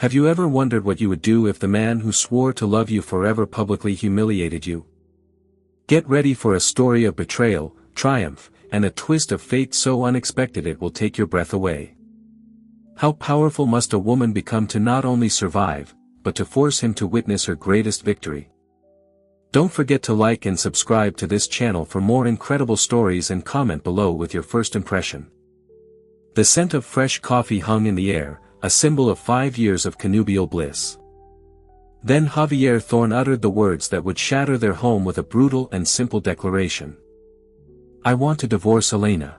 Have you ever wondered what you would do if the man who swore to love you forever publicly humiliated you? Get ready for a story of betrayal, triumph, and a twist of fate so unexpected it will take your breath away. How powerful must a woman become to not only survive, but to force him to witness her greatest victory? Don't forget to like and subscribe to this channel for more incredible stories and comment below with your first impression. The scent of fresh coffee hung in the air, a symbol of 5 years of connubial bliss. Then Javier Thorne uttered the words that would shatter their home with a brutal and simple declaration. I want to divorce Elena.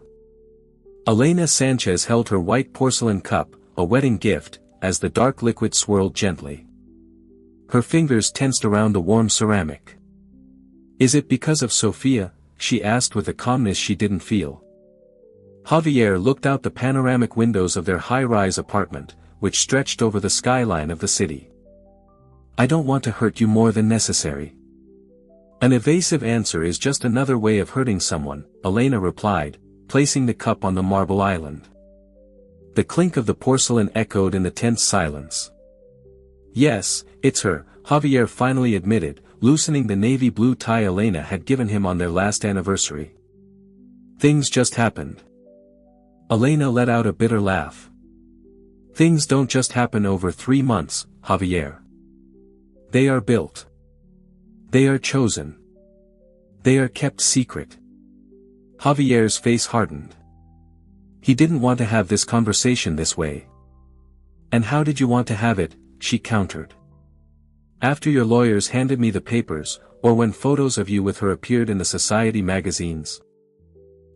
Elena Sanchez held her white porcelain cup, a wedding gift, as the dark liquid swirled gently. Her fingers tensed around the warm ceramic. Is it because of Sofia? She asked with a calmness she didn't feel. Javier looked out the panoramic windows of their high-rise apartment, which stretched over the skyline of the city. I don't want to hurt you more than necessary. An evasive answer is just another way of hurting someone, Elena replied, placing the cup on the marble island. The clink of the porcelain echoed in the tense silence. Yes, it's her, Javier finally admitted, loosening the navy blue tie Elena had given him on their last anniversary. Things just happened. Elena let out a bitter laugh. Things don't just happen over 3 months, Javier. They are built. They are chosen. They are kept secret. Javier's face hardened. He didn't want to have this conversation this way. And how did you want to have it? She countered. After your lawyers handed me the papers, or when photos of you with her appeared in the society magazines?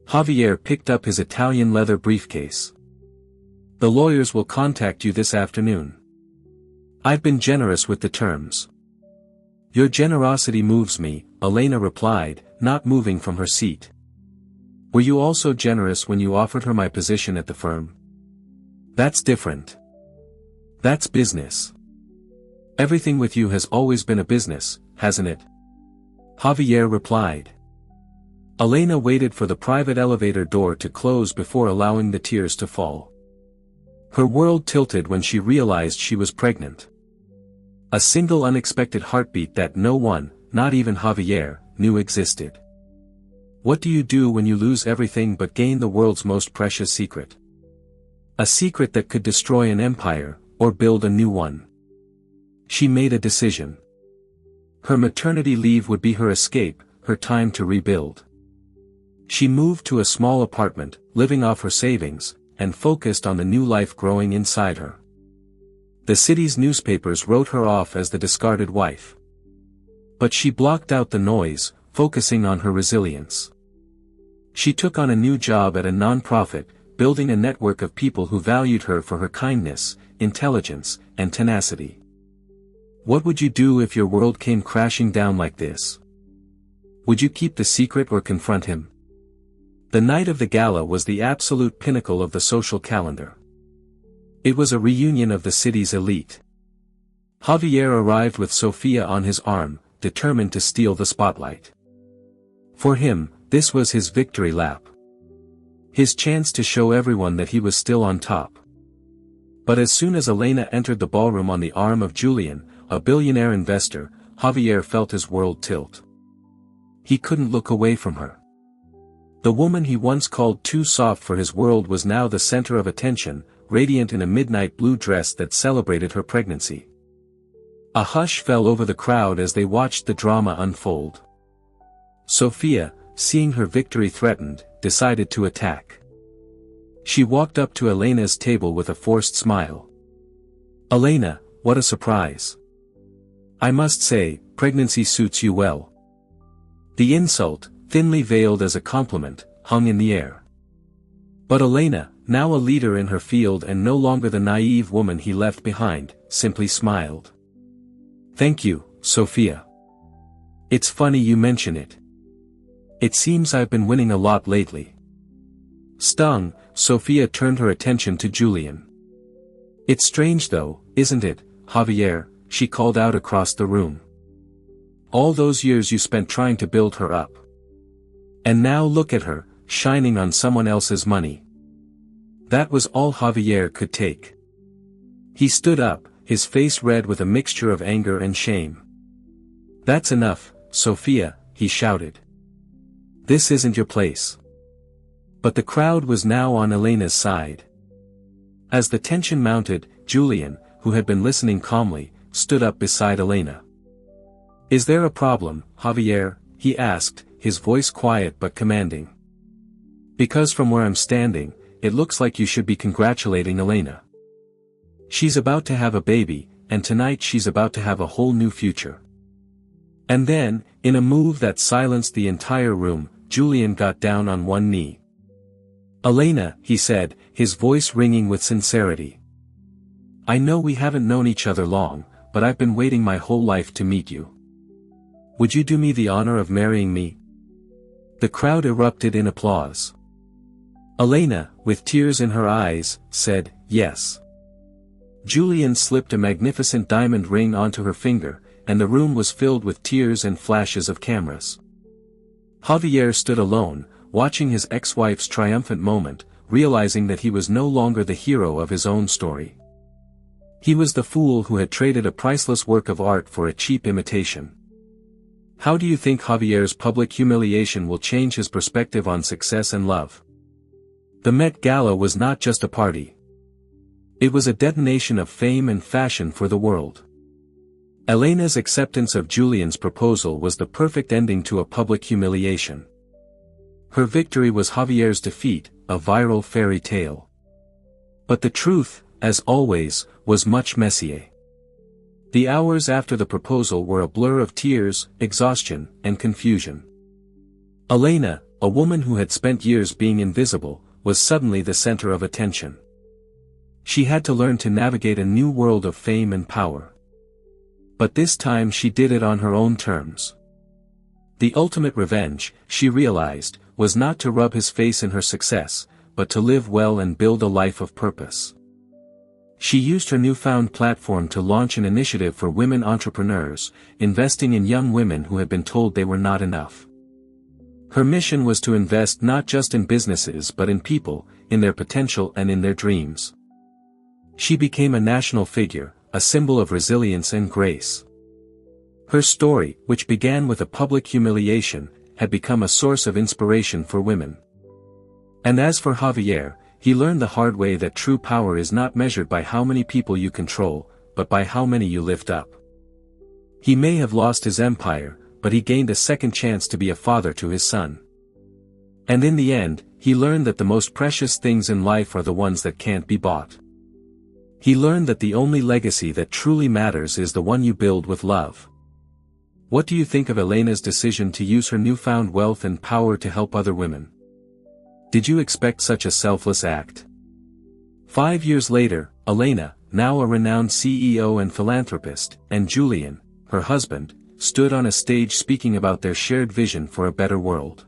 Javier picked up his Italian leather briefcase. The lawyers will contact you this afternoon. I've been generous with the terms. Your generosity moves me, Elena replied, not moving from her seat. Were you also generous when you offered her my position at the firm? That's different. That's business. Everything with you has always been a business, hasn't it? Javier replied. Elena waited for the private elevator door to close before allowing the tears to fall. Her world tilted when she realized she was pregnant. A single unexpected heartbeat that no one, not even Javier, knew existed. What do you do when you lose everything but gain the world's most precious secret? A secret that could destroy an empire, or build a new one. She made a decision. Her maternity leave would be her escape, her time to rebuild. She moved to a small apartment, living off her savings, and focused on the new life growing inside her. The city's newspapers wrote her off as the discarded wife. But she blocked out the noise, focusing on her resilience. She took on a new job at a non-profit, building a network of people who valued her for her kindness, intelligence, and tenacity. What would you do if your world came crashing down like this? Would you keep the secret or confront him? The night of the gala was the absolute pinnacle of the social calendar. It was a reunion of the city's elite. Javier arrived with Sofia on his arm, determined to steal the spotlight. For him, this was his victory lap. His chance to show everyone that he was still on top. But as soon as Elena entered the ballroom on the arm of Julian, a billionaire investor, Javier felt his world tilt. He couldn't look away from her. The woman he once called too soft for his world was now the center of attention, radiant in a midnight blue dress that celebrated her pregnancy. A hush fell over the crowd as they watched the drama unfold. Sofia, seeing her victory threatened, decided to attack. She walked up to Elena's table with a forced smile. Elena, what a surprise. I must say, pregnancy suits you well. The insult, thinly veiled as a compliment, hung in the air. But Elena, now a leader in her field and no longer the naive woman he left behind, simply smiled. Thank you, Sofia. It's funny you mention it. It seems I've been winning a lot lately. Stung, Sofia turned her attention to Julian. It's strange though, isn't it, Javier, she called out across the room. All those years you spent trying to build her up. And now look at her, shining on someone else's money. That was all Javier could take. He stood up, his face red with a mixture of anger and shame. "That's enough, Sophia," he shouted. "This isn't your place." But the crowd was now on Elena's side. As the tension mounted, Julian, who had been listening calmly, stood up beside Elena. "Is there a problem, Javier?" he asked, his voice quiet but commanding. "Because from where I'm standing, it looks like you should be congratulating Elena. She's about to have a baby, and tonight she's about to have a whole new future." And then, in a move that silenced the entire room, Julian got down on one knee. "Elena," he said, his voice ringing with sincerity. "I know we haven't known each other long, but I've been waiting my whole life to meet you. Would you do me the honor of marrying me?" The crowd erupted in applause. Elena, with tears in her eyes, said, "Yes." Julian slipped a magnificent diamond ring onto her finger, and the room was filled with tears and flashes of cameras. Javier stood alone, watching his ex-wife's triumphant moment, realizing that he was no longer the hero of his own story. He was the fool who had traded a priceless work of art for a cheap imitation. How do you think Javier's public humiliation will change his perspective on success and love? The Met Gala was not just a party. It was a detonation of fame and fashion for the world. Elena's acceptance of Julian's proposal was the perfect ending to a public humiliation. Her victory was Javier's defeat, a viral fairy tale. But the truth, as always, was much messier. The hours after the proposal were a blur of tears, exhaustion, and confusion. Elena, a woman who had spent years being invisible, was suddenly the center of attention. She had to learn to navigate a new world of fame and power. But this time she did it on her own terms. The ultimate revenge, she realized, was not to rub his face in her success, but to live well and build a life of purpose. She used her newfound platform to launch an initiative for women entrepreneurs, investing in young women who had been told they were not enough. Her mission was to invest not just in businesses but in people, in their potential and in their dreams. She became a national figure, a symbol of resilience and grace. Her story, which began with a public humiliation, had become a source of inspiration for women. And as for Javier, he learned the hard way that true power is not measured by how many people you control, but by how many you lift up. He may have lost his empire, but he gained a second chance to be a father to his son. And in the end, he learned that the most precious things in life are the ones that can't be bought. He learned that the only legacy that truly matters is the one you build with love. What do you think of Elena's decision to use her newfound wealth and power to help other women? Did you expect such a selfless act? 5 years later, Elena, now a renowned CEO and philanthropist, and Julian, her husband, stood on a stage speaking about their shared vision for a better world.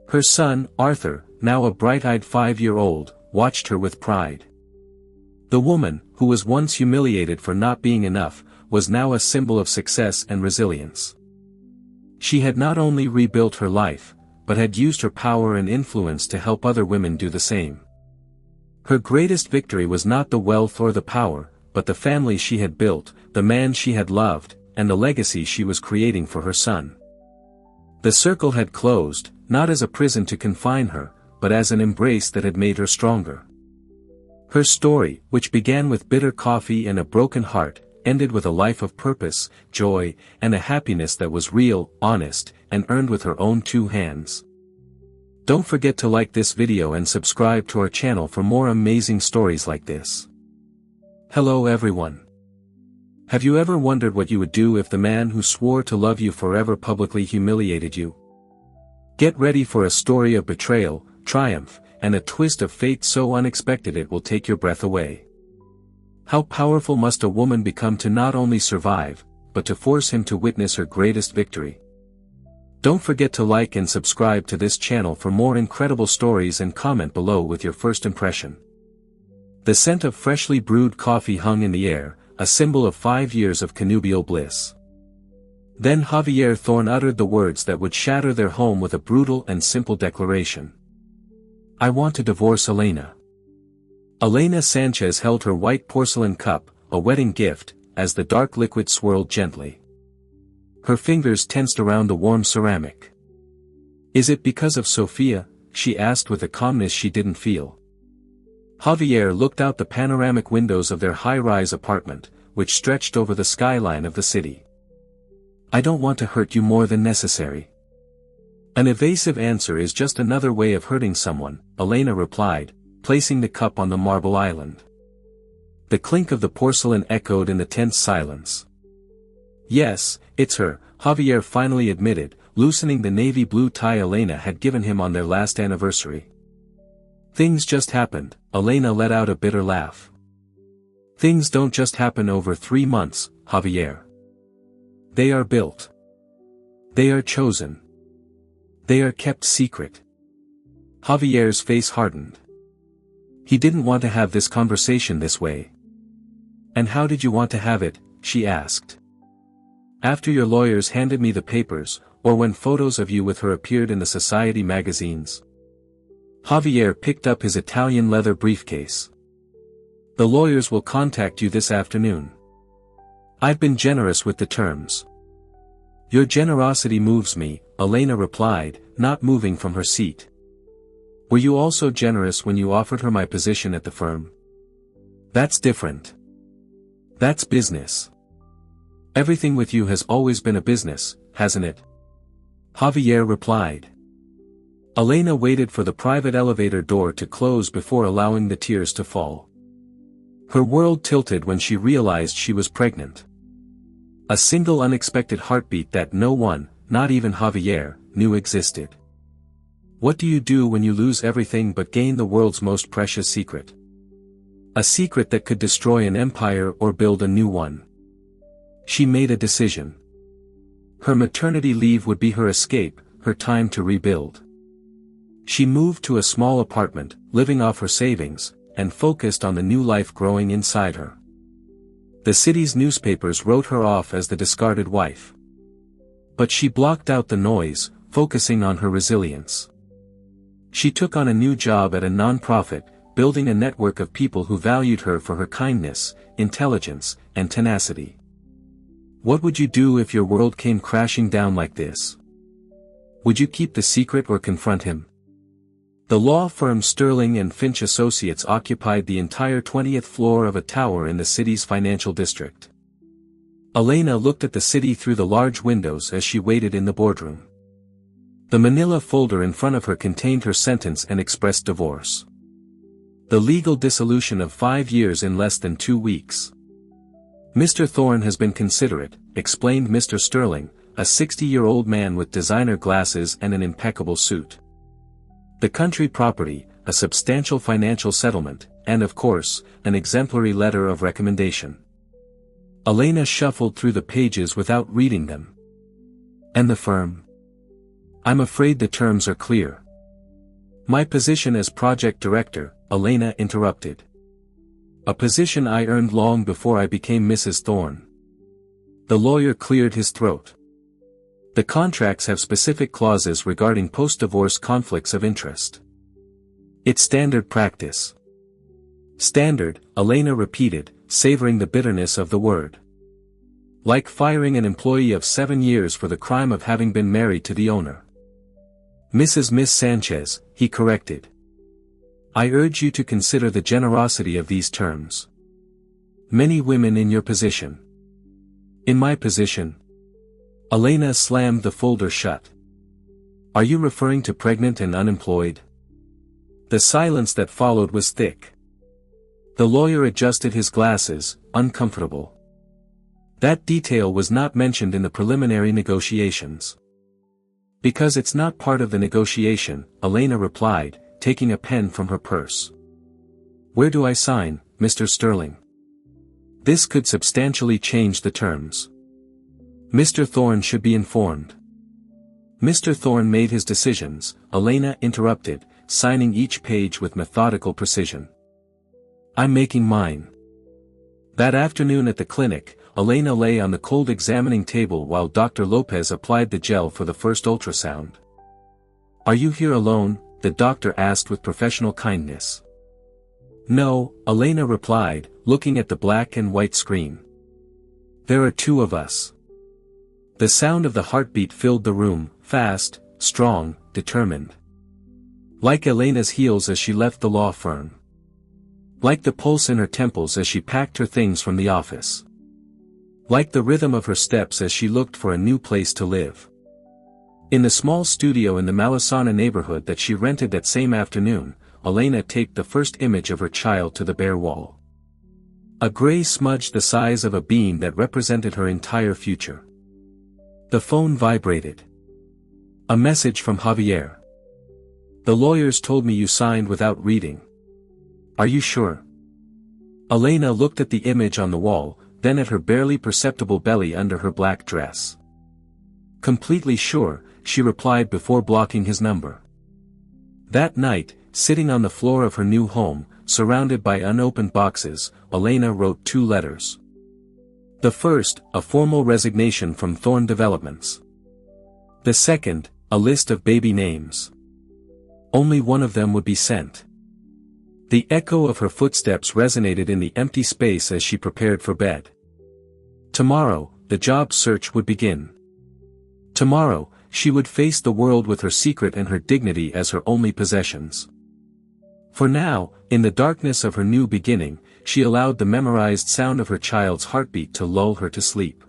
Her son, Arthur, now a bright-eyed 5-year-old, watched her with pride. The woman, who was once humiliated for not being enough, was now a symbol of success and resilience. She had not only rebuilt her life, but had used her power and influence to help other women do the same. Her greatest victory was not the wealth or the power, but the family she had built, the man she had loved, and the legacy she was creating for her son. The circle had closed, not as a prison to confine her, but as an embrace that had made her stronger. Her story, which began with bitter coffee and a broken heart, ended with a life of purpose, joy, and a happiness that was real, honest, and earned with her own 2 hands. Don't forget to like this video and subscribe to our channel for more amazing stories like this. Hello everyone. Have you ever wondered what you would do if the man who swore to love you forever publicly humiliated you? Get ready for a story of betrayal, triumph, and a twist of fate so unexpected it will take your breath away. How powerful must a woman become to not only survive, but to force him to witness her greatest victory? Don't forget to like and subscribe to this channel for more incredible stories and comment below with your first impression. The scent of freshly brewed coffee hung in the air, a symbol of 5 years of connubial bliss. Then Javier Thorne uttered the words that would shatter their home with a brutal and simple declaration. "I want to divorce Elena." Elena Sanchez held her white porcelain cup, a wedding gift, as the dark liquid swirled gently. Her fingers tensed around the warm ceramic. Is it because of Sophia? She asked with a calmness she didn't feel. Javier looked out the panoramic windows of their high-rise apartment, which stretched over the skyline of the city. I don't want to hurt you more than necessary. An evasive answer is just another way of hurting someone, Elena replied, placing the cup on the marble island. The clink of the porcelain echoed in the tense silence. Yes, it's her, Javier finally admitted, loosening the navy blue tie Elena had given him on their last anniversary. Things just happened, Elena let out a bitter laugh. Things don't just happen over 3 months, Javier. They are built. They are chosen. They are kept secret. Javier's face hardened. He didn't want to have this conversation this way. And how did you want to have it? She asked. After your lawyers handed me the papers, or when photos of you with her appeared in the society magazines? Javier picked up his Italian leather briefcase. The lawyers will contact you this afternoon. I've been generous with the terms. Your generosity moves me, Elena replied, not moving from her seat. Were you also generous when you offered her my position at the firm? That's different. That's business. Everything with you has always been a business, hasn't it? Javier replied. Elena waited for the private elevator door to close before allowing the tears to fall. Her world tilted when she realized she was pregnant. A single unexpected heartbeat that no one, not even Javier, knew existed. What do you do when you lose everything but gain the world's most precious secret? A secret that could destroy an empire or build a new one. She made a decision. Her maternity leave would be her escape, her time to rebuild. She moved to a small apartment, living off her savings, and focused on the new life growing inside her. The city's newspapers wrote her off as the discarded wife. But she blocked out the noise, focusing on her resilience. She took on a new job at a non-profit, building a network of people who valued her for her kindness, intelligence, and tenacity. What would you do if your world came crashing down like this? Would you keep the secret or confront him? The law firm Sterling and Finch Associates occupied the entire 20th floor of a tower in the city's financial district. Elena looked at the city through the large windows as she waited in the boardroom. The manila folder in front of her contained her sentence and expressed divorce. The legal dissolution of 5 years in less than 2 weeks. Mr. Thorne has been considerate, explained Mr. Sterling, a 60-year-old man with designer glasses and an impeccable suit. The country property, a substantial financial settlement, and of course, an exemplary letter of recommendation. Elena shuffled through the pages without reading them. And the firm? I'm afraid the terms are clear. My position as project director, Elena interrupted. A position I earned long before I became Mrs. Thorne. The lawyer cleared his throat. The contracts have specific clauses regarding post-divorce conflicts of interest. It's standard practice. Standard, Elena repeated, savoring the bitterness of the word. Like firing an employee of 7 years for the crime of having been married to the owner. Miss Sanchez, he corrected. I urge you to consider the generosity of these terms. Many women in your position. In my position. Elena slammed the folder shut. Are you referring to pregnant and unemployed? The silence that followed was thick. The lawyer adjusted his glasses, uncomfortable. That detail was not mentioned in the preliminary negotiations. Because it's not part of the negotiation, Elena replied, taking a pen from her purse. Where do I sign, Mr. Sterling? This could substantially change the terms. Mr. Thorne should be informed. Mr. Thorne made his decisions, Elena interrupted, signing each page with methodical precision. I'm making mine. That afternoon at the clinic, Elena lay on the cold examining table while Dr. Lopez applied the gel for the first ultrasound. Are you here alone? The doctor asked with professional kindness. No, Elena replied, looking at the black and white screen. There are two of us. The sound of the heartbeat filled the room, fast, strong, determined. Like Elena's heels as she left the law firm. Like the pulse in her temples as she packed her things from the office. Like the rhythm of her steps as she looked for a new place to live. In the small studio in the Malasana neighborhood that she rented that same afternoon, Elena taped the first image of her child to the bare wall. A gray smudge the size of a bean that represented her entire future. The phone vibrated. A message from Javier. The lawyers told me you signed without reading. Are you sure? Elena looked at the image on the wall, then at her barely perceptible belly under her black dress. Completely sure, she replied before blocking his number. That night, sitting on the floor of her new home, surrounded by unopened boxes, Elena wrote 2 letters. The first, a formal resignation from Thorn Developments. The second, a list of baby names. Only one of them would be sent. The echo of her footsteps resonated in the empty space as she prepared for bed. Tomorrow, the job search would begin. Tomorrow, she would face the world with her secret and her dignity as her only possessions. For now, in the darkness of her new beginning, she allowed the memorized sound of her child's heartbeat to lull her to sleep.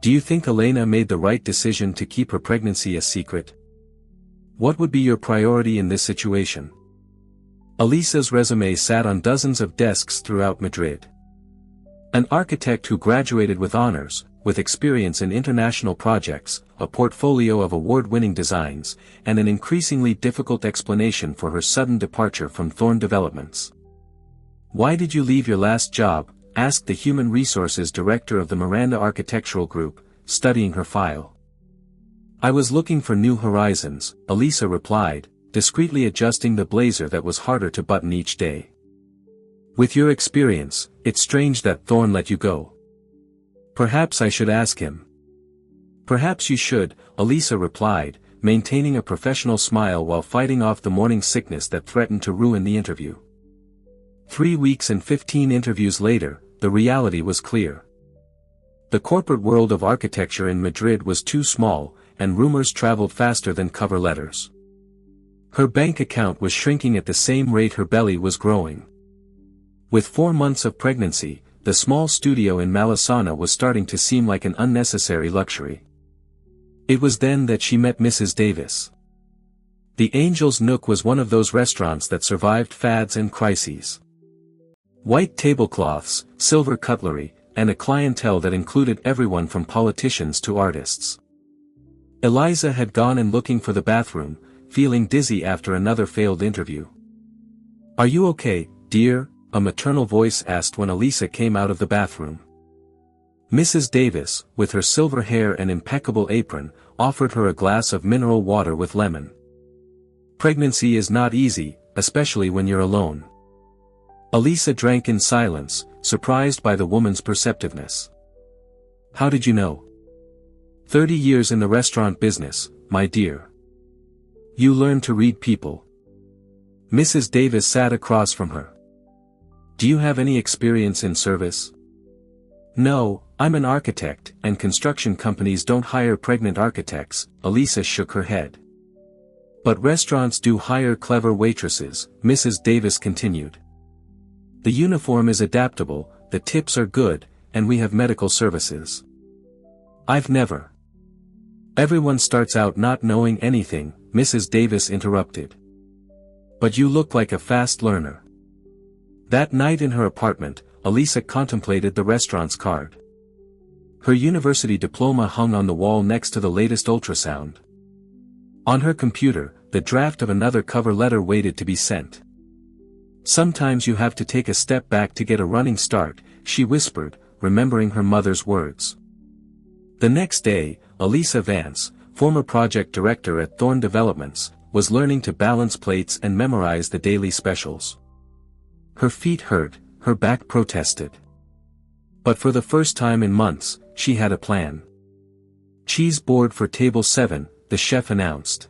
Do you think Elena made the right decision to keep her pregnancy a secret? What would be your priority in this situation? Elisa's resume sat on dozens of desks throughout Madrid. An architect who graduated with honors, with experience in international projects, a portfolio of award-winning designs, and an increasingly difficult explanation for her sudden departure from Thorn Developments. Why did you leave your last job? Asked the human resources director of the Miranda Architectural Group, studying her file. I was looking for new horizons, Elisa replied, discreetly adjusting the blazer that was harder to button each day. With your experience, it's strange that Thorn let you go. Perhaps I should ask him. Perhaps you should, Elisa replied, maintaining a professional smile while fighting off the morning sickness that threatened to ruin the interview. 3 weeks and 15 interviews later, the reality was clear. The corporate world of architecture in Madrid was too small, and rumors traveled faster than cover letters. Her bank account was shrinking at the same rate her belly was growing. With 4 months of pregnancy, the small studio in Malasana was starting to seem like an unnecessary luxury. It was then that she met Mrs. Davis. The Angel's Nook was one of those restaurants that survived fads and crises. White tablecloths, silver cutlery, and a clientele that included everyone from politicians to artists. Eliza had gone in looking for the bathroom, feeling dizzy after another failed interview. Are you okay, dear? A maternal voice asked when Elisa came out of the bathroom. Mrs. Davis, with her silver hair and impeccable apron, offered her a glass of mineral water with lemon. Pregnancy is not easy, especially when you're alone. Elisa drank in silence, surprised by the woman's perceptiveness. How did you know? 30 years in the restaurant business, my dear. You learn to read people. Mrs. Davis sat across from her. Do you have any experience in service? No, I'm an architect, and construction companies don't hire pregnant architects, Elisa shook her head. But restaurants do hire clever waitresses, Mrs. Davis continued. The uniform is adaptable, the tips are good, and we have medical services. I've never. Everyone starts out not knowing anything, Mrs. Davis interrupted. But you look like a fast learner. That night in her apartment, Elisa contemplated the restaurant's card. Her university diploma hung on the wall next to the latest ultrasound. On her computer, the draft of another cover letter waited to be sent. Sometimes you have to take a step back to get a running start, she whispered, remembering her mother's words. The next day, Elisa Vance, former project director at Thorn Developments, was learning to balance plates and memorize the daily specials. Her feet hurt, her back protested. But for the first time in months, she had a plan. Cheese board for table 7, the chef announced.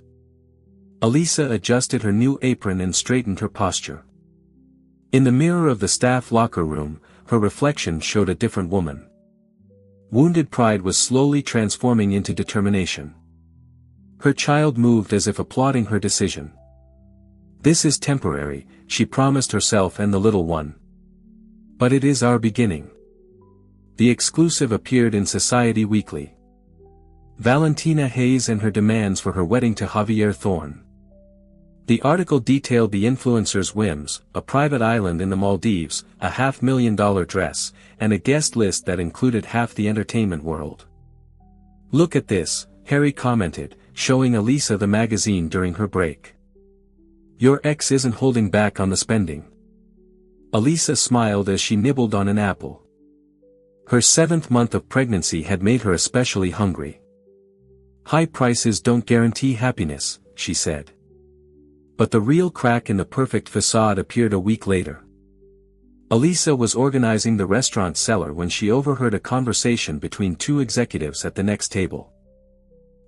Elisa adjusted her new apron and straightened her posture. In the mirror of the staff locker room, her reflection showed a different woman. Wounded pride was slowly transforming into determination. Her child moved as if applauding her decision. "This is temporary," she promised herself and the little one. "But it is our beginning." The exclusive appeared in Society Weekly. Valentina Hayes and her demands for her wedding to Javier Thorne. The article detailed the influencer's whims: a private island in the Maldives, a $500,000 dress, and a guest list that included half the entertainment world. "Look at this," Harry commented, showing Elisa the magazine during her break. "Your ex isn't holding back on the spending." Elisa smiled as she nibbled on an apple. Her 7th month of pregnancy had made her especially hungry. "High prices don't guarantee happiness," she said. But the real crack in the perfect facade appeared a week later. Elisa was organizing the restaurant cellar when she overheard a conversation between two executives at the next table.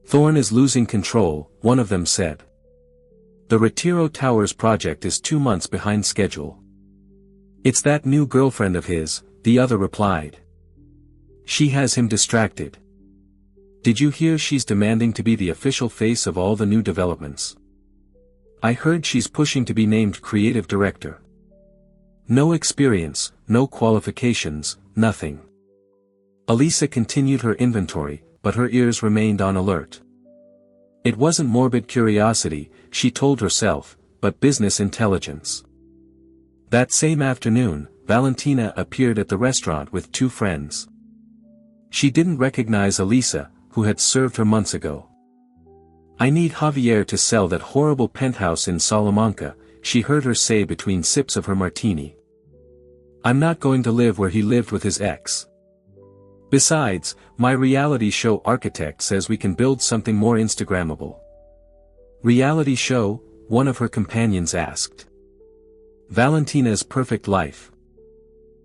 "Thorne is losing control," one of them said. "The Retiro Towers project is 2 months behind schedule." "It's that new girlfriend of his," the other replied. "She has him distracted. Did you hear she's demanding to be the official face of all the new developments? I heard she's pushing to be named creative director. No experience, no qualifications, nothing." Elisa continued her inventory, but her ears remained on alert. It wasn't morbid curiosity, she told herself, but business intelligence. That same afternoon, Valentina appeared at the restaurant with 2 friends. She didn't recognize Elisa, who had served her months ago. "I need Javier to sell that horrible penthouse in Salamanca," she heard her say between sips of her martini. "I'm not going to live where he lived with his ex. Besides, my reality show architect says we can build something more Instagrammable." "Reality show?" one of her companions asked. "Valentina's Perfect Life.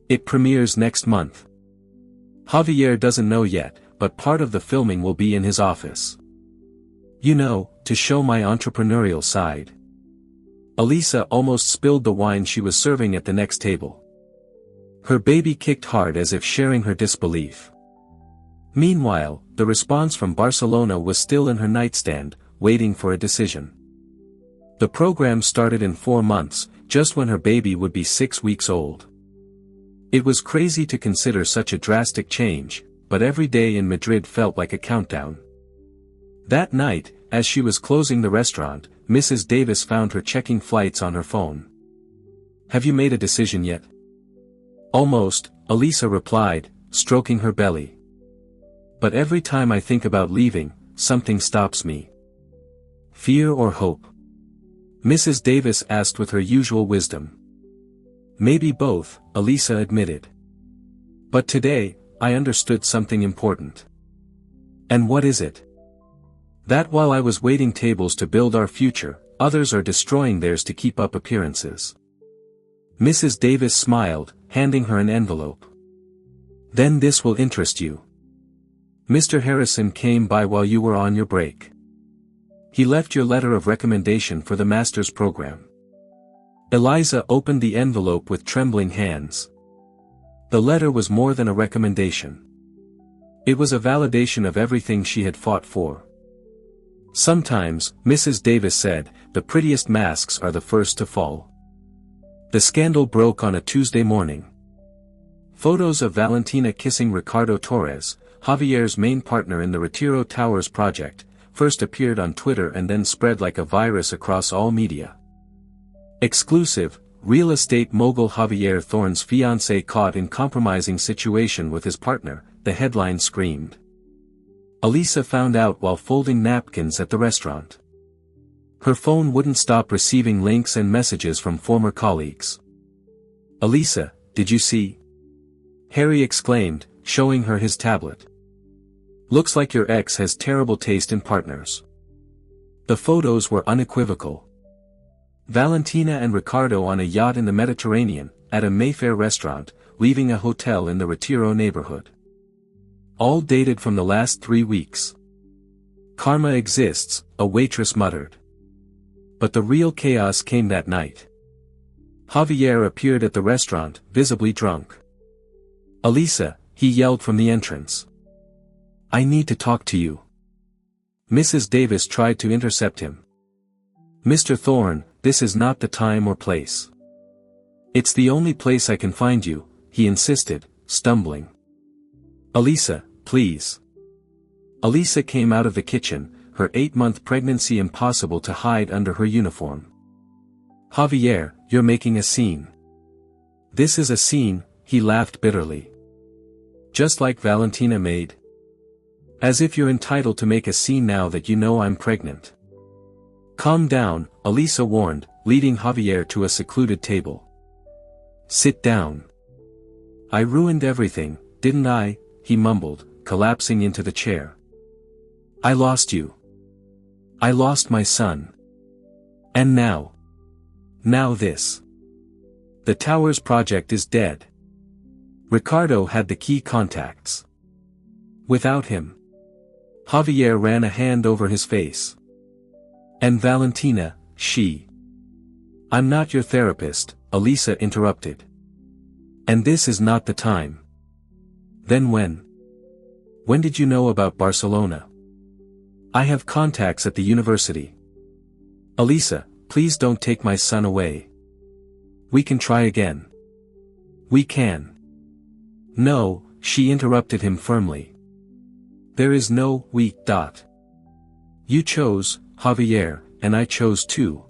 It premieres next month. Javier doesn't know yet, but part of the filming will be in his office. You know, to show my entrepreneurial side." Elisa almost spilled the wine she was serving at the next table. Her baby kicked hard as if sharing her disbelief. Meanwhile, the response from Barcelona was still in her nightstand, waiting for a decision. The program started in 4 months, just when her baby would be 6 weeks old. It was crazy to consider such a drastic change, but every day in Madrid felt like a countdown. That night, as she was closing the restaurant, Mrs. Davis found her checking flights on her phone. "Have you made a decision yet?" "Almost," Elisa replied, stroking her belly. "But every time I think about leaving, something stops me." "Fear or hope?" Mrs. Davis asked with her usual wisdom. "Maybe both," Elisa admitted. "But today, I understood something important." "And what is it?" "That while I was waiting tables to build our future, others are destroying theirs to keep up appearances." Mrs. Davis smiled, handing her an envelope. "Then this will interest you. Mr. Harrison came by while you were on your break. He left your letter of recommendation for the master's program." Eliza opened the envelope with trembling hands. The letter was more than a recommendation. It was a validation of everything she had fought for. "Sometimes," Mrs. Davis said, "the prettiest masks are the first to fall." The scandal broke on a Tuesday morning. Photos of Valentina kissing Ricardo Torres, Javier's main partner in the Retiro Towers project, first appeared on Twitter and then spread like a virus across all media. Exclusive: real estate mogul Javier Thorne's fiancée caught in compromising situation with his partner, the headline screamed. Elisa found out while folding napkins at the restaurant. Her phone wouldn't stop receiving links and messages from former colleagues. "Elisa, did you see?" Harry exclaimed, showing her his tablet. "Looks like your ex has terrible taste in partners." The photos were unequivocal. Valentina and Ricardo on a yacht in the Mediterranean, at a Mayfair restaurant, leaving a hotel in the Retiro neighborhood. All dated from the last 3 weeks. "Karma exists," a waitress muttered. But the real chaos came that night. Javier appeared at the restaurant, visibly drunk. "Elisa," he yelled from the entrance. "I need to talk to you." Mrs. Davis tried to intercept him. "Mr. Thorne, this is not the time or place." "It's the only place I can find you," he insisted, stumbling. "Elisa, please." Elisa came out of the kitchen, her 8-month pregnancy impossible to hide under her uniform. "Javier, you're making a scene." "This is a scene," he laughed bitterly. "Just like Valentina made. As if you're entitled to make a scene now that you know I'm pregnant." "Calm down," Elisa warned, leading Javier to a secluded table. "Sit down." "I ruined everything, didn't I?" he mumbled, collapsing into the chair. "I lost you. I lost my son. And now this. The Towers project is dead. Ricardo had the key contacts. Without him." Javier ran a hand over his face. "And Valentina, she—" "I'm not your therapist," Elisa interrupted. "And this is not the time." "Then when? When did you know about Barcelona?" "I have contacts at the university." "Elisa, please don't take my son away. We can try again." "We can." "No," she interrupted him firmly. "There is no we. You chose, Javier, and I chose too.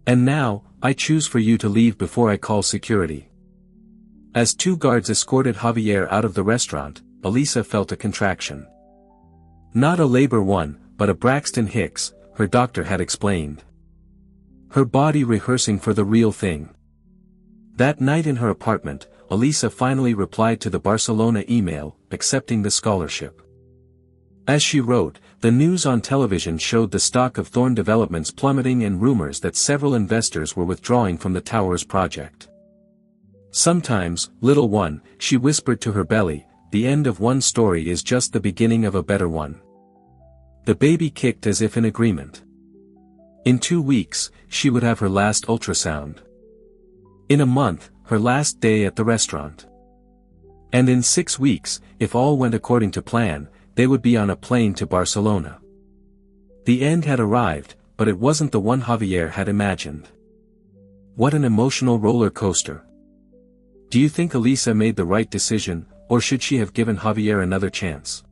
And now, I choose for you to leave before I call security." As 2 guards escorted Javier out of the restaurant, Elisa felt a contraction. Not a labor one, but a Braxton Hicks, her doctor had explained. Her body rehearsing for the real thing. That night in her apartment, Elisa finally replied to the Barcelona email, accepting the scholarship. As she wrote, the news on television showed the stock of Thorne developments plummeting and rumors that several investors were withdrawing from the Towers project. "Sometimes, little one," she whispered to her belly, "the end of one story is just the beginning of a better one." The baby kicked as if in agreement. In 2 weeks, she would have her last ultrasound. In a month, her last day at the restaurant. And in 6 weeks, if all went according to plan, they would be on a plane to Barcelona. The end had arrived, but it wasn't the one Javier had imagined. What an emotional roller coaster. Do you think Elisa made the right decision, or should she have given Javier another chance?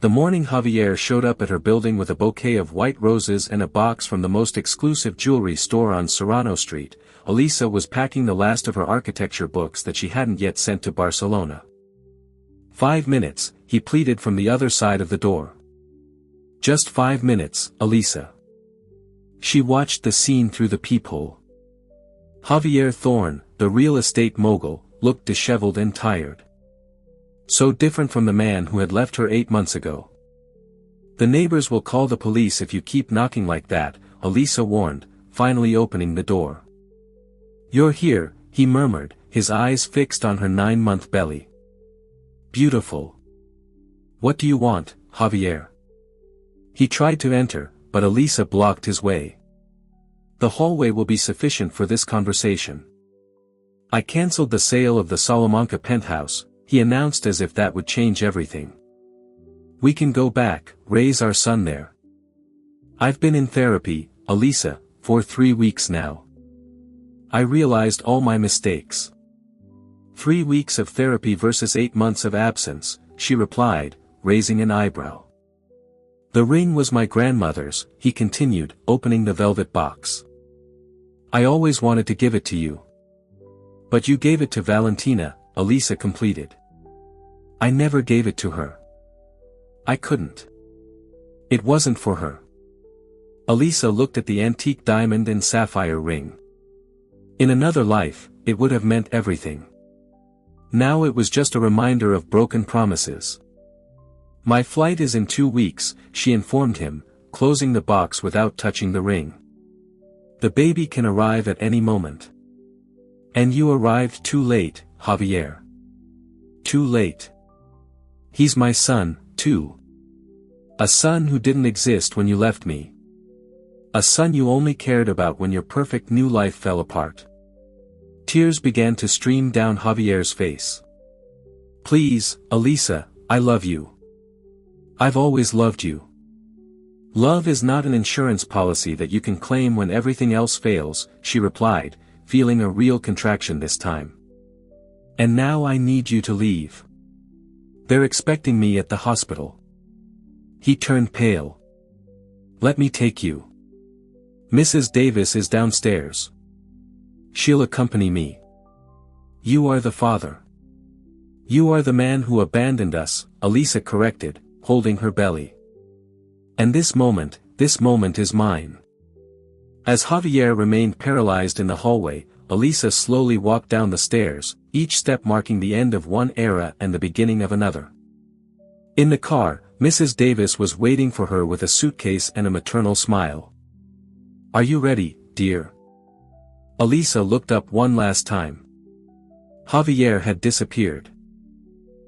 The morning Javier showed up at her building with a bouquet of white roses and a box from the most exclusive jewelry store on Serrano Street, Elisa was packing the last of her architecture books that she hadn't yet sent to Barcelona. 5 minutes, he pleaded from the other side of the door. "Just 5 minutes, Elisa." She watched the scene through the peephole. Javier Thorne, the real estate mogul, looked disheveled and tired. So different from the man who had left her 8 months ago. "The neighbors will call the police if you keep knocking like that," Elisa warned, finally opening the door. "You're here," he murmured, his eyes fixed on her 9-month belly. "Beautiful. What do you want, Javier?" He tried to enter, but Elisa blocked his way. "The hallway will be sufficient for this conversation. I cancelled the sale of the Salamanca penthouse," he announced as if that would change everything. "We can go back, raise our son there. I've been in therapy, Elisa, for 3 weeks now. I realized all my mistakes." 3 weeks of therapy versus 8 months of absence, she replied, raising an eyebrow. "The ring was my grandmother's," he continued, opening the velvet box. "I always wanted to give it to you. But you gave it to Valentina," Elisa completed. "I never gave it to her. I couldn't. It wasn't for her." Elisa looked at the antique diamond and sapphire ring. In another life, it would have meant everything. Now it was just a reminder of broken promises. "My flight is in 2 weeks," she informed him, closing the box without touching the ring. "The baby can arrive at any moment." "And you arrived too late, Javier. Too late. He's my son, too. A son who didn't exist when you left me. A son you only cared about when your perfect new life fell apart." Tears began to stream down Javier's face. "Please, Elisa, I love you. I've always loved you. Love is not an insurance policy that you can claim when everything else fails," she replied, feeling a real contraction this time. "And now I need you to leave. They're expecting me at the hospital." He turned pale. "Let me take you. Mrs. Davis is downstairs. She'll accompany me." "You are the father. You are the man who abandoned us," Elisa corrected, holding her belly. "And this moment is mine." As Javier remained paralyzed in the hallway, Elisa slowly walked down the stairs, each step marking the end of one era and the beginning of another. In the car, Mrs. Davis was waiting for her with a suitcase and a maternal smile. "Are you ready, dear?" Elisa looked up one last time. Javier had disappeared.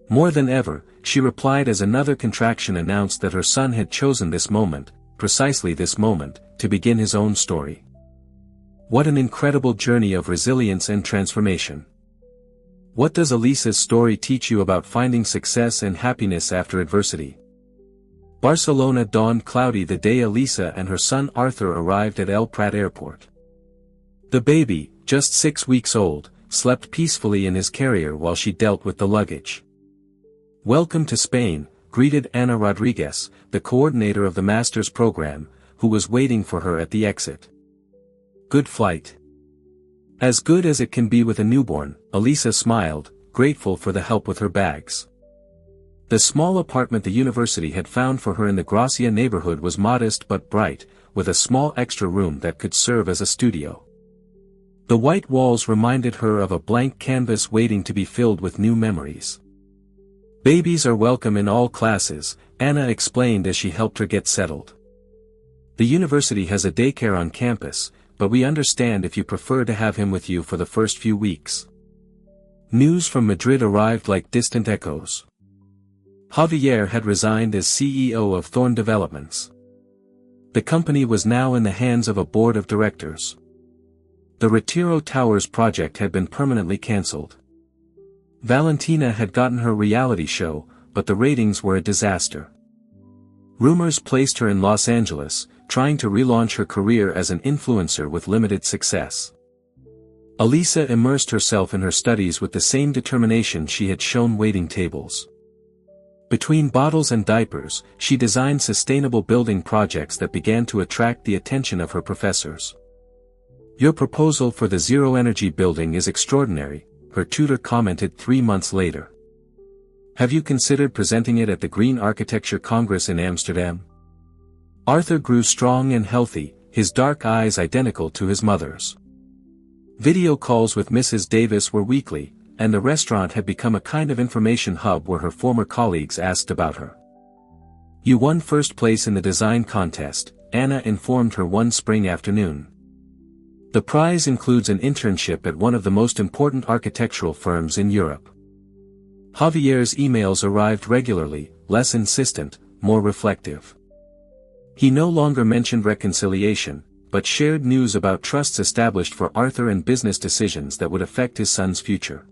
More than ever, she replied as another contraction announced that her son had chosen this moment, precisely this moment, to begin his own story. What an incredible journey of resilience and transformation. What does Elisa's story teach you about finding success and happiness after adversity? Barcelona dawned cloudy the day Elisa and her son Arthur arrived at El Prat airport. The baby, just 6 weeks old, slept peacefully in his carrier while she dealt with the luggage. "Welcome to Spain," greeted Ana Rodriguez, the coordinator of the master's program, who was waiting for her at the exit. "Good flight." "As good as it can be with a newborn," Elisa smiled, grateful for the help with her bags. The small apartment the university had found for her in the Gracia neighborhood was modest but bright, with a small extra room that could serve as a studio. The white walls reminded her of a blank canvas waiting to be filled with new memories. "Babies are welcome in all classes," Anna explained as she helped her get settled. "The university has a daycare on campus, but we understand if you prefer to have him with you for the first few weeks." News from Madrid arrived like distant echoes. Javier had resigned as CEO of Thorn Developments. The company was now in the hands of a board of directors. The Retiro Towers project had been permanently cancelled. Valentina had gotten her reality show, but the ratings were a disaster. Rumors placed her in Los Angeles, trying to relaunch her career as an influencer with limited success. Elisa immersed herself in her studies with the same determination she had shown waiting tables. Between bottles and diapers, she designed sustainable building projects that began to attract the attention of her professors. "Your proposal for the zero-energy building is extraordinary," her tutor commented 3 months later. "Have you considered presenting it at the Green Architecture Congress in Amsterdam?" Arthur grew strong and healthy, his dark eyes identical to his mother's. Video calls with Mrs. Davis were weekly, and the restaurant had become a kind of information hub where her former colleagues asked about her. "You won first place in the design contest," Anna informed her one spring afternoon. "The prize includes an internship at one of the most important architectural firms in Europe." Javier's emails arrived regularly, less insistent, more reflective. He no longer mentioned reconciliation, but shared news about trusts established for Arthur and business decisions that would affect his son's future.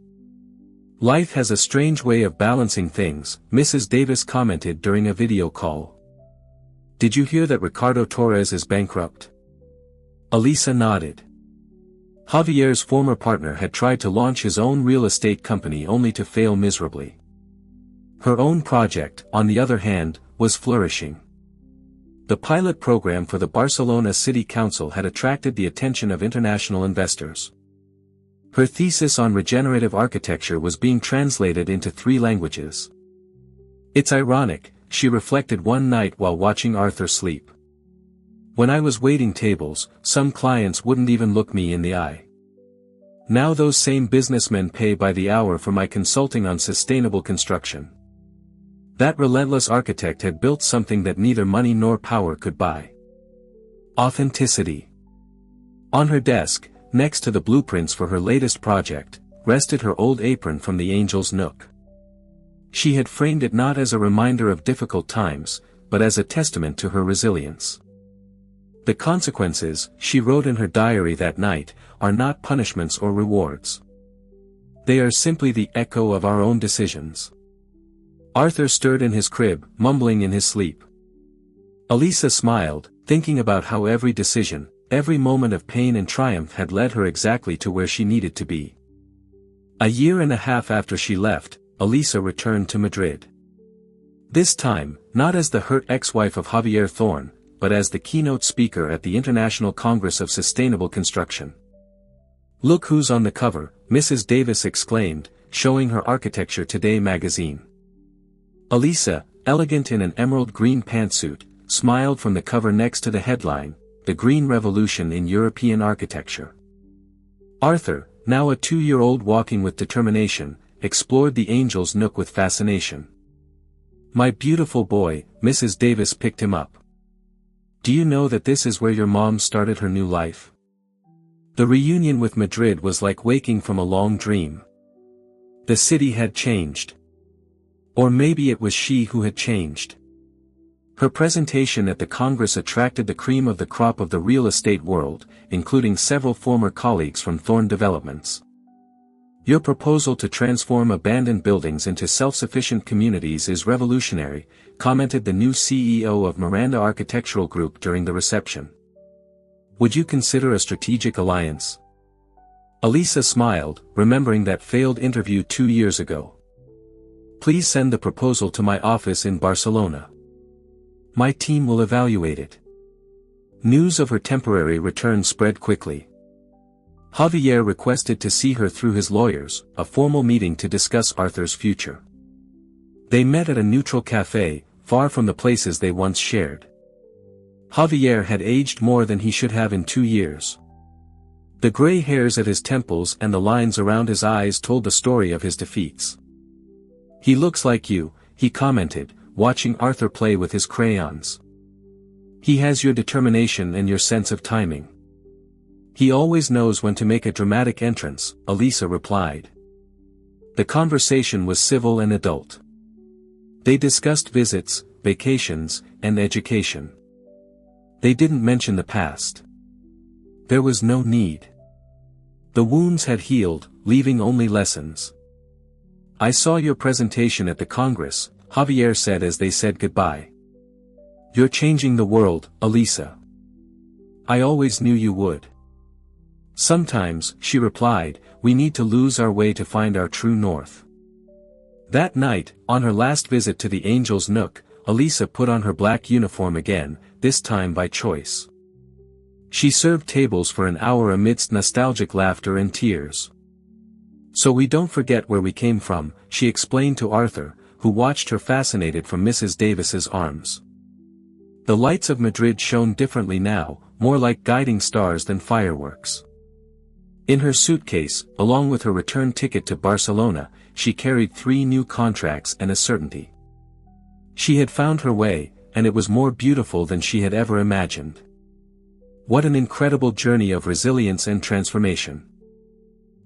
"Life has a strange way of balancing things," Mrs. Davis commented during a video call. "Did you hear that Ricardo Torres is bankrupt?" Elisa nodded. Javier's former partner had tried to launch his own real estate company only to fail miserably. Her own project, on the other hand, was flourishing. The pilot program for the Barcelona City Council had attracted the attention of international investors. Her thesis on regenerative architecture was being translated into 3 languages. "It's ironic," she reflected one night while watching Arthur sleep. "When I was waiting tables, some clients wouldn't even look me in the eye. Now those same businessmen pay by the hour for my consulting on sustainable construction." That relentless architect had built something that neither money nor power could buy. Authenticity. On her desk, next to the blueprints for her latest project, rested her old apron from the Angel's Nook. She had framed it not as a reminder of difficult times, but as a testament to her resilience. "The consequences," she wrote in her diary that night, "are not punishments or rewards. They are simply the echo of our own decisions. Arthur stirred in his crib, mumbling in his sleep. Elisa smiled, thinking about how every decision, every moment of pain and triumph had led her exactly to where she needed to be. A year and a half after she left, Elisa returned to Madrid. This time, not as the hurt ex-wife of Javier Thorne, but as the keynote speaker at the International Congress of Sustainable Construction. "Look who's on the cover," Mrs. Davis exclaimed, showing her Architecture Today magazine. Elisa, elegant in an emerald green pantsuit, smiled from the cover next to the headline, "The Green Revolution in European Architecture." Arthur, now a 2-year-old walking with determination, explored the Angel's Nook with fascination. "My beautiful boy," Mrs. Davis picked him up. "Do you know that this is where your mom started her new life?" The reunion with Madrid was like waking from a long dream. The city had changed. Or maybe it was she who had changed. Her presentation at the Congress attracted the cream of the crop of the real estate world, including several former colleagues from Thorne Developments. "Your proposal to transform abandoned buildings into self-sufficient communities is revolutionary," commented the new CEO of Miranda Architectural Group during the reception. "Would you consider a strategic alliance?" Elisa smiled, remembering that failed interview 2 years ago. "Please send the proposal to my office in Barcelona. My team will evaluate it." News of her temporary return spread quickly. Javier requested to see her through his lawyers, a formal meeting to discuss Arthur's future. They met at a neutral café, far from the places they once shared. Javier had aged more than he should have in 2 years. The gray hairs at his temples and the lines around his eyes told the story of his defeats. "He looks like you," he commented, watching Arthur play with his crayons. "He has your determination and your sense of timing. He always knows when to make a dramatic entrance," Elisa replied. The conversation was civil and adult. They discussed visits, vacations, and education. They didn't mention the past. There was no need. The wounds had healed, leaving only lessons. "I saw your presentation at the Congress," Javier said as they said goodbye. "You're changing the world, Elisa. I always knew you would." "Sometimes," she replied, "we need to lose our way to find our true north." That night, on her last visit to the Angel's Nook, Elisa put on her black uniform again, this time by choice. She served tables for an hour amidst nostalgic laughter and tears. "So we don't forget where we came from," she explained to Arthur, who watched her fascinated from Mrs. Davis's arms. The lights of Madrid shone differently now, more like guiding stars than fireworks. In her suitcase, along with her return ticket to Barcelona, she carried 3 new contracts and a certainty. She had found her way, and it was more beautiful than she had ever imagined. What an incredible journey of resilience and transformation.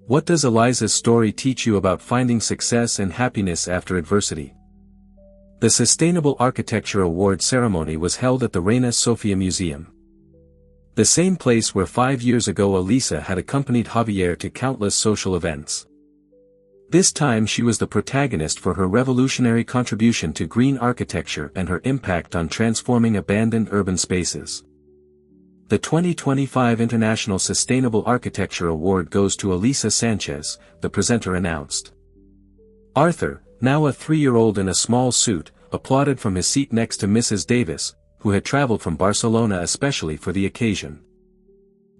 What does Elisa's story teach you about finding success and happiness after adversity? The Sustainable Architecture Award ceremony was held at the Reina Sofia Museum. The same place where 5 years ago Elisa had accompanied Javier to countless social events. This time she was the protagonist for her revolutionary contribution to green architecture and her impact on transforming abandoned urban spaces. The 2025 International Sustainable Architecture Award goes to Elisa Sanchez, the presenter announced. Arthur, now a 3-year-old in a small suit, applauded from his seat next to Mrs. Davis, who had traveled from Barcelona especially for the occasion.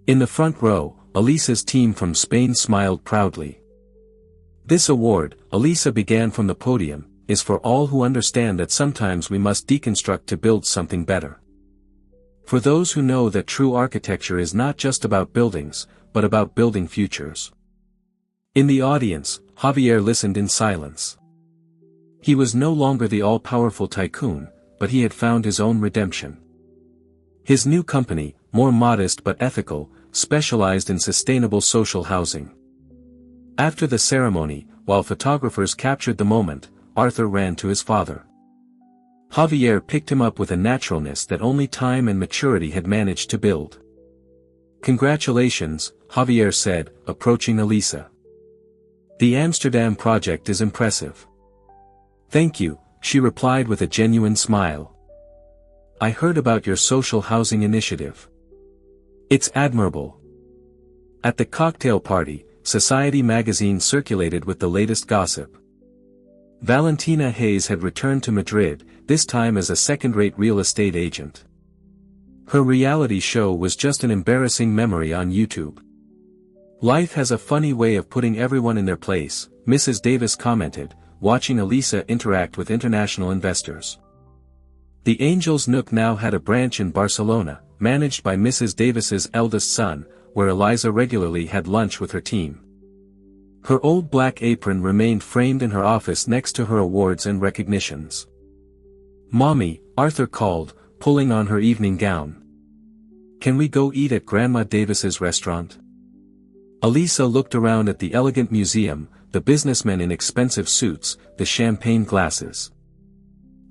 In the front row, Elisa's team from Spain smiled proudly. "This award," Elisa began from the podium, "is for all who understand that sometimes we must deconstruct to build something better. For those who know that true architecture is not just about buildings, but about building futures." In the audience, Javier listened in silence. He was no longer the all-powerful tycoon, but he had found his own redemption. His new company, more modest but ethical, specialized in sustainable social housing. After the ceremony, while photographers captured the moment, Arthur ran to his father. Javier picked him up with a naturalness that only time and maturity had managed to build. "Congratulations," Javier said, approaching Elisa. The Amsterdam project is impressive. Thank you, she replied with a genuine smile. I heard about your social housing initiative. It's admirable. At the cocktail party, Society magazine circulated with the latest gossip. Valentina Hayes had returned to Madrid, this time as a second-rate real estate agent. Her reality show was just an embarrassing memory on YouTube. Life has a funny way of putting everyone in their place, Mrs. Davis commented, watching Elisa interact with international investors. The Angels Nook now had a branch in Barcelona, managed by Mrs. Davis's eldest son, where Eliza regularly had lunch with her team. Her old black apron remained framed in her office next to her awards and recognitions. "Mommy," Arthur called, pulling on her evening gown. "Can we go eat at Grandma Davis's restaurant?" Elisa looked around at the elegant museum, the businessmen in expensive suits, the champagne glasses.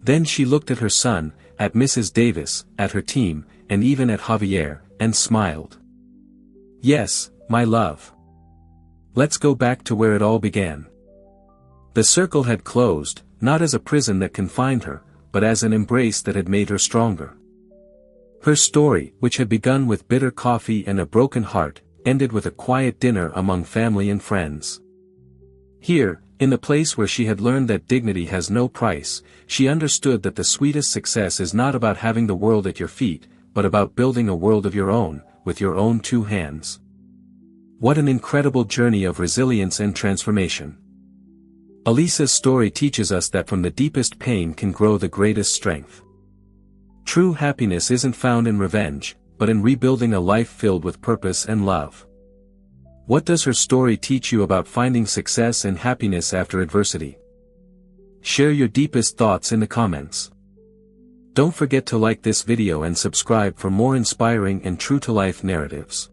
Then she looked at her son, at Mrs. Davis, at her team, and even at Javier, and smiled. "Yes, my love. Let's go back to where it all began." The circle had closed, not as a prison that confined her, but as an embrace that had made her stronger. Her story, which had begun with bitter coffee and a broken heart, ended with a quiet dinner among family and friends. Here, in the place where she had learned that dignity has no price, she understood that the sweetest success is not about having the world at your feet, but about building a world of your own, with your own two hands. What an incredible journey of resilience and transformation. Elisa's story teaches us that from the deepest pain can grow the greatest strength. True happiness isn't found in revenge, but in rebuilding a life filled with purpose and love. What does her story teach you about finding success and happiness after adversity? Share your deepest thoughts in the comments. Don't forget to like this video and subscribe for more inspiring and true-to-life narratives.